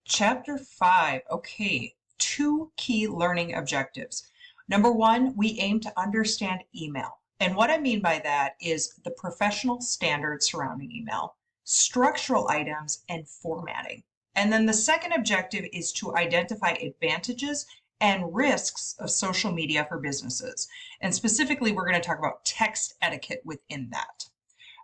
Chapter 5. Okay, 2 key learning objectives. Number 1, we aim to understand email. And what I mean by that is the professional standards surrounding email, structural items, and formatting. And then the second objective is to identify advantages and risks of social media for businesses. And specifically, we're going to talk about text etiquette within that.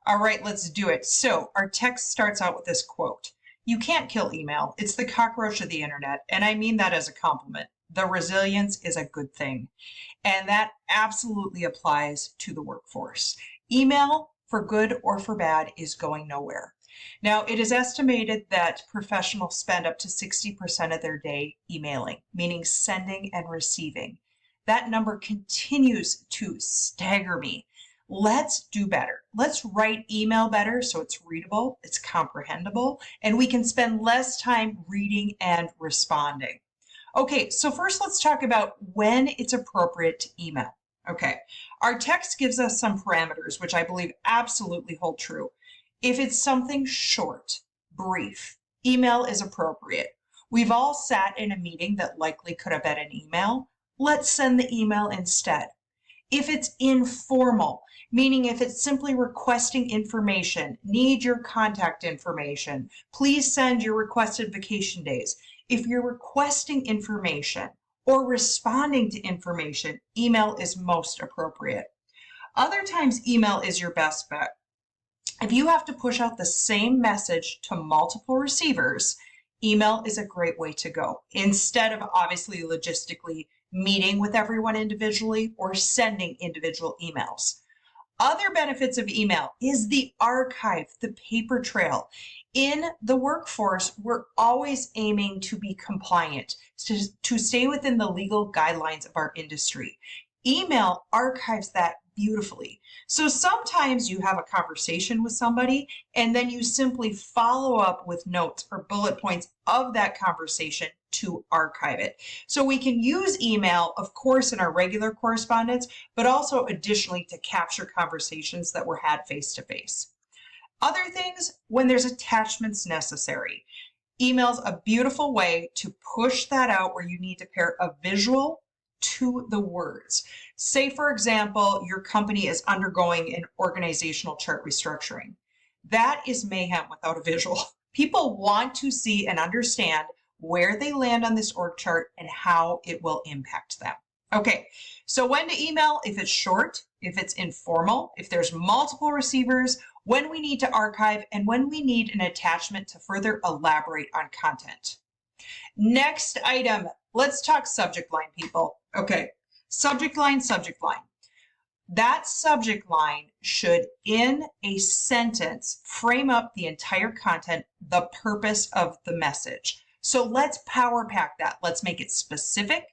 All right, let's do it. So our text starts out with this quote. You can't kill email. It's the cockroach of the internet. And I mean that as a compliment. The resilience is a good thing. And that absolutely applies to the workforce. Email, for good or for bad, is going nowhere. Now, it is estimated that professionals spend up to 60% of their day emailing, meaning sending and receiving. That number continues to stagger me. Let's do better. Let's write email better so it's readable, it's comprehensible, and we can spend less time reading and responding. Okay, so first let's talk about when it's appropriate to email. Okay, our text gives us some parameters, which I believe absolutely hold true. If it's something short, brief, email is appropriate. We've all sat in a meeting that likely could have been an email. Let's send the email instead. If it's informal, meaning if it's simply requesting information, need your contact information, please send your requested vacation days. If you're requesting information or responding to information, email is most appropriate. Other times, email is your best bet. If you have to push out the same message to multiple receivers, email is a great way to go, instead of obviously logistically meeting with everyone individually or sending individual emails. Other benefits of email is the archive, the paper trail. In the workforce, we're always aiming to be compliant, to stay within the legal guidelines of our industry. Email archives that beautifully. So sometimes you have a conversation with somebody and then you simply follow up with notes or bullet points of that conversation to archive it. So we can use email, of course, in our regular correspondence, but also additionally to capture conversations that were had face to face. Other things, when there's attachments necessary. Email's a beautiful way to push that out where you need to pair a visual to the words. Say, for example, your company is undergoing an organizational chart restructuring. That is mayhem without a visual. People want to see and understand where they land on this org chart and how it will impact them. Okay, so when to email, if it's short, if it's informal, if there's multiple receivers, when we need to archive, and when we need an attachment to further elaborate on content. Next item, let's talk subject line, people. Okay, subject line, subject line. That subject line should, in a sentence, frame up the entire content, the purpose of the message. So let's power pack that. Let's make it specific,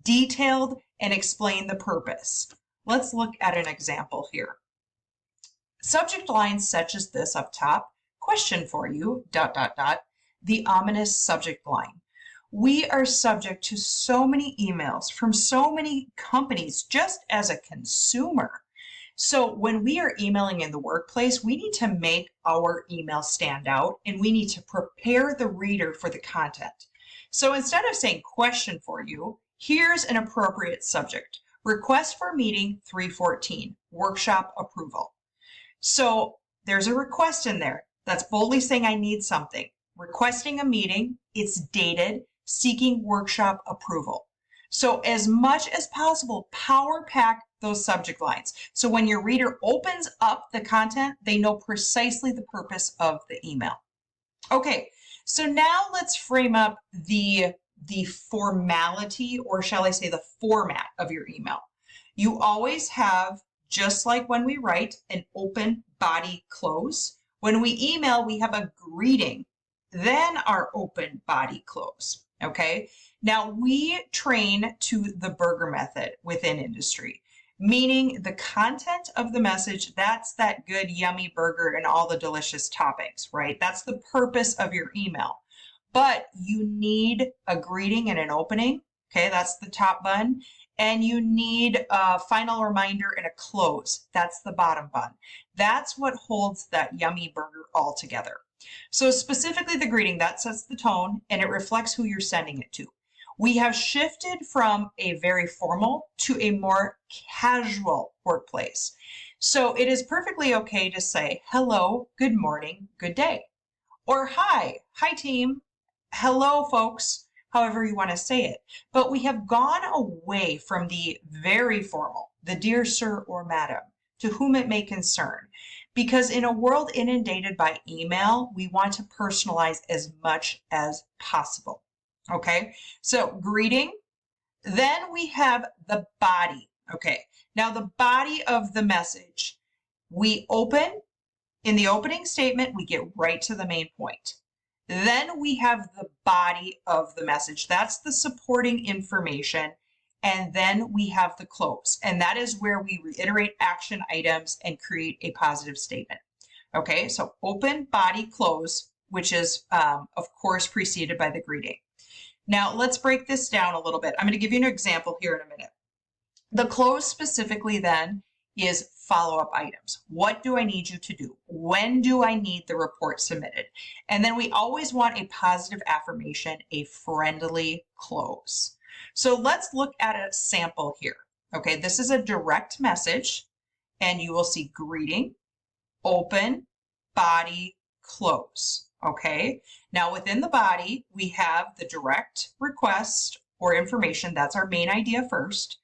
detailed, and explain the purpose. Let's look at an example here. Subject lines such as this up top, question for you, ... the ominous subject line. We are subject to so many emails from so many companies just as a consumer. So when we are emailing in the workplace, we need to make our email stand out and we need to prepare the reader for the content. So instead of saying question for you, here's an appropriate subject. Request for meeting 314, workshop approval. So there's a request in there that's boldly saying I need something. Requesting a meeting, it's dated, seeking workshop approval. So as much as possible, power pack those subject lines. So when your reader opens up the content, they know precisely the purpose of the email. Okay, so now let's frame up the formality, or shall I say the format of your email. You always have, just like when we write, an open body close. When we email, we have a greeting, then our open body close. Okay, now we train to the burger method within industry, meaning the content of the message, that's that good yummy burger and all the delicious toppings, right? That's the purpose of your email. But you need a greeting and an opening, okay, that's the top bun, and you need a final reminder and a close, that's the bottom bun. That's what holds that yummy burger all together. So specifically the greeting, that sets the tone and it reflects who you're sending it to. We have shifted from a very formal to a more casual workplace. So it is perfectly okay to say, hello, good morning, good day. Or hi team, hello folks, however you want to say it. But we have gone away from the very formal, the dear sir or madam, to whom it may concern. Because in a world inundated by email, we want to personalize as much as possible. Okay, so greeting. Then we have the body. Okay, now the body of the message. We open, in the opening statement, we get right to the main point. Then we have the body of the message. That's the supporting information. And then we have the close. And that is where we reiterate action items and create a positive statement. Okay, so open, body, close, which is, of course, preceded by the greeting. Now, let's break this down a little bit. I'm going to give you an example here in a minute. The close specifically then is follow-up items. What do I need you to do? When do I need the report submitted? And then we always want a positive affirmation, a friendly close. So let's look at a sample here. Okay, this is a direct message, and you will see greeting, open, body, close. Okay, now within the body, we have the direct request or information. That's our main idea first.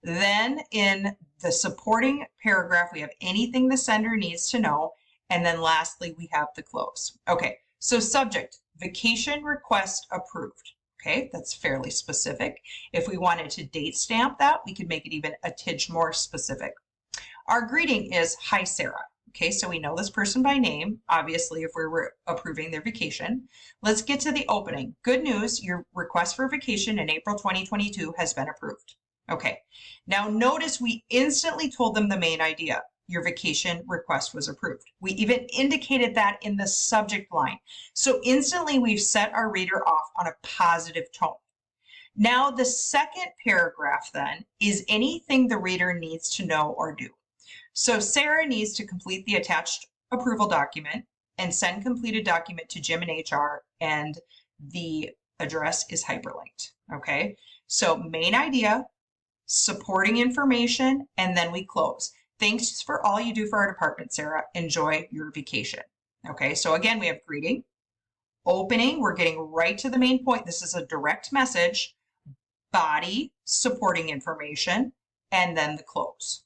Then in the supporting paragraph, we have anything the sender needs to know. And then lastly, we have the close. Okay, so subject, vacation request approved. Okay, that's fairly specific. If we wanted to date stamp that, we could make it even a tidge more specific. Our greeting is, hi, Sarah. Okay, so we know this person by name, obviously, if we're approving their vacation. Let's get to the opening. Good news, your request for vacation in April 2022 has been approved. Okay, now notice we instantly told them the main idea. Your vacation request was approved. We even indicated that in the subject line. So instantly we've set our reader off on a positive tone. Now the second paragraph then is anything the reader needs to know or do. So Sarah needs to complete the attached approval document and send completed document to Jim and HR, and the address is hyperlinked. Okay, so main idea, supporting information, and then we close. Thanks for all you do for our department, Sarah. Enjoy your vacation. Okay, so again, we have greeting, opening, we're getting right to the main point. This is a direct message, body, supporting information, and then the close.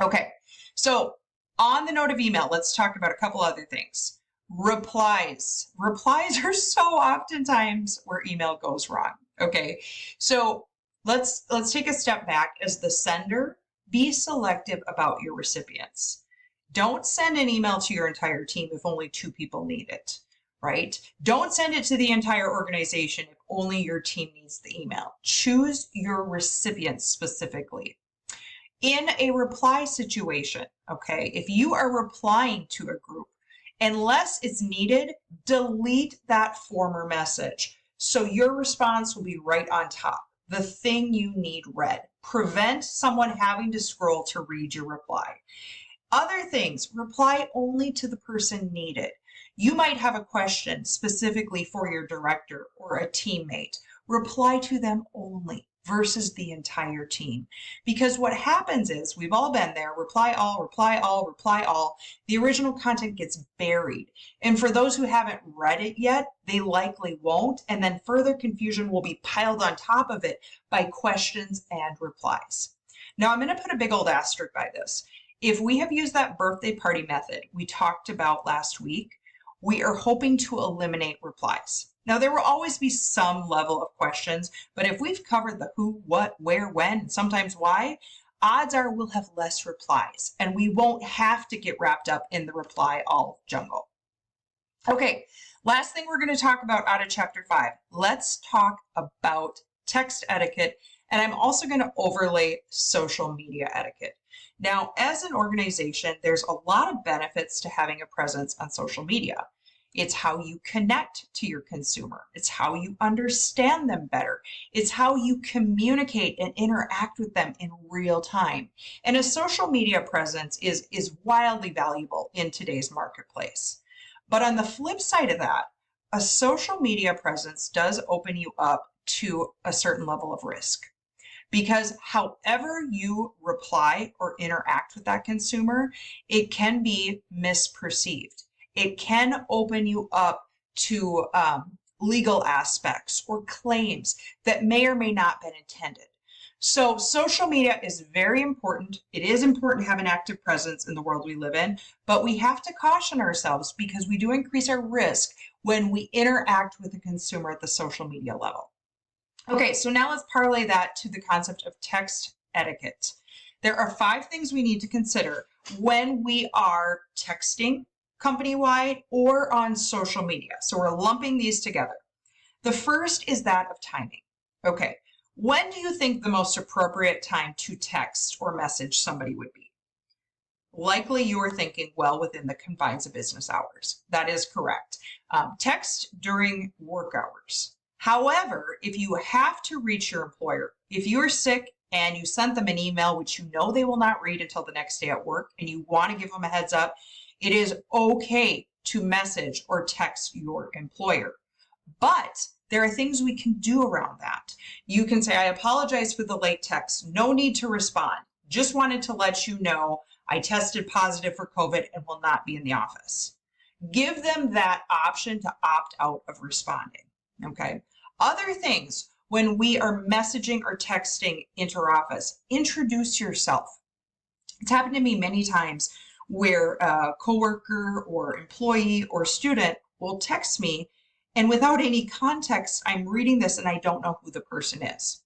Okay, so on the note of email, let's talk about a couple other things. Replies. Replies are so oftentimes where email goes wrong. Okay, so let's take a step back. As the sender, be selective about your recipients. Don't send an email to your entire team if only 2 people need it, right? Don't send it to the entire organization if only your team needs the email. Choose your recipients specifically. In a reply situation, okay, if you are replying to a group, unless it's needed, delete that former message. So your response will be right on top, the thing you need read. Prevent someone having to scroll to read your reply. Other things, reply only to the person needed. You might have a question specifically for your director or a teammate. Reply to them only versus the entire team. Because what happens is, we've all been there, reply all, reply all, reply all. The original content gets buried. And for those who haven't read it yet, they likely won't. And then further confusion will be piled on top of it by questions and replies. Now I'm going to put a big old asterisk by this. If we have used that birthday party method we talked about last week, we are hoping to eliminate replies. Now, there will always be some level of questions, but if we've covered the who, what, where, when, and sometimes why, odds are we'll have less replies and we won't have to get wrapped up in the reply all jungle. Okay, last thing we're going to talk about out of chapter 5. Let's talk about text etiquette, and I'm also going to overlay social media etiquette. Now, as an organization, there's a lot of benefits to having a presence on social media. It's how you connect to your consumer. It's how you understand them better. It's how you communicate and interact with them in real time. And a social media presence is wildly valuable in today's marketplace. But on the flip side of that, a social media presence does open you up to a certain level of risk. Because however you reply or interact with that consumer, it can be misperceived. It can open you up to legal aspects or claims that may or may not have been intended. So social media is very important. It is important to have an active presence in the world we live in, but we have to caution ourselves because we do increase our risk when we interact with the consumer at the social media level. Okay, so now let's parlay that to the concept of text etiquette. There are 5 things we need to consider when we are texting company-wide or on social media. So we're lumping these together. The first is that of timing. Okay, when do you think the most appropriate time to text or message somebody would be? Likely you are thinking well within the confines of business hours. That is correct. Text during work hours. However, if you have to reach your employer, if you're sick and you sent them an email, which you know they will not read until the next day at work, and you want to give them a heads up, it is okay to message or text your employer. But there are things we can do around that. You can say, I apologize for the late text. No need to respond. Just wanted to let you know I tested positive for COVID and will not be in the office. Give them that option to opt out of responding. Okay. Other things, when we are messaging or texting inter-office, introduce yourself. It's happened to me many times where a coworker or employee or student will text me, and without any context, I'm reading this and I don't know who the person is.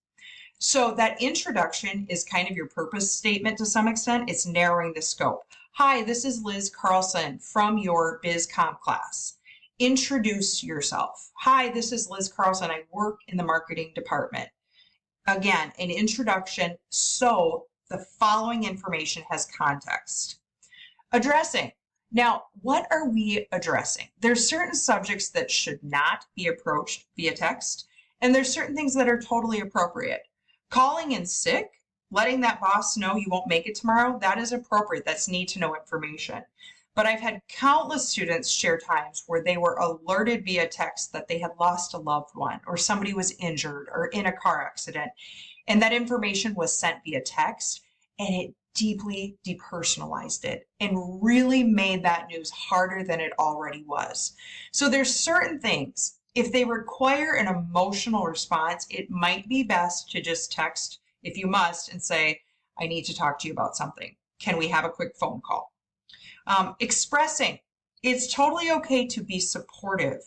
So that introduction is kind of your purpose statement to some extent. It's narrowing the scope. Hi, this is Liz Carlson from your BUSCOM class. Introduce yourself. Hi, this is Liz Carlson. I work in the marketing department. Again, an introduction so the following information has context. Addressing. Now, what are we addressing? There's certain subjects that should not be approached via text, and there's certain things that are totally appropriate. Calling in sick, letting that boss know you won't make it tomorrow, that is appropriate. That's need to know information. But I've had countless students share times where they were alerted via text that they had lost a loved one or somebody was injured or in a car accident. And that information was sent via text, and it deeply depersonalized it and really made that news harder than it already was. So there's certain things, if they require an emotional response, it might be best to just text if you must and say, I need to talk to you about something. Can we have a quick phone call? Expressing. It's totally okay to be supportive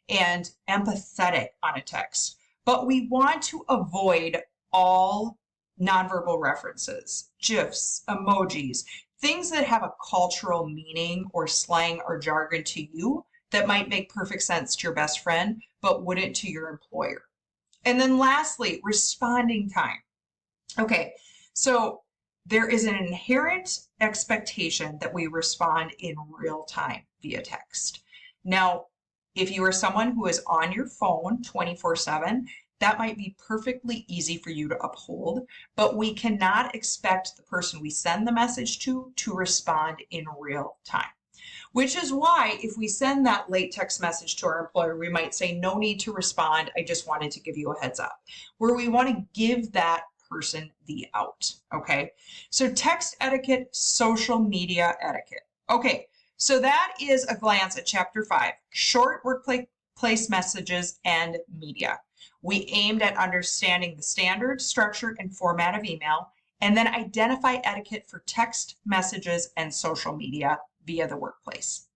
and empathetic on a text, but we want to avoid all nonverbal references, GIFs, emojis, things that have a cultural meaning or slang or jargon to you that might make perfect sense to your best friend, but wouldn't to your employer. And then lastly, responding time. Okay, so there is an inherent expectation that we respond in real time via text. Now, if you are someone who is on your phone 24/7, that might be perfectly easy for you to uphold, but we cannot expect the person we send the message to respond in real time. Which is why if we send that late text message to our employer, we might say, no need to respond, I just wanted to give you a heads up, where we want to give that person the out, okay? So text etiquette, social media etiquette. Okay, so that is a glance at Chapter 5, short workplace messages and media. We aimed at understanding the standard, structure, and format of email, and then identify etiquette for text messages and social media via the workplace.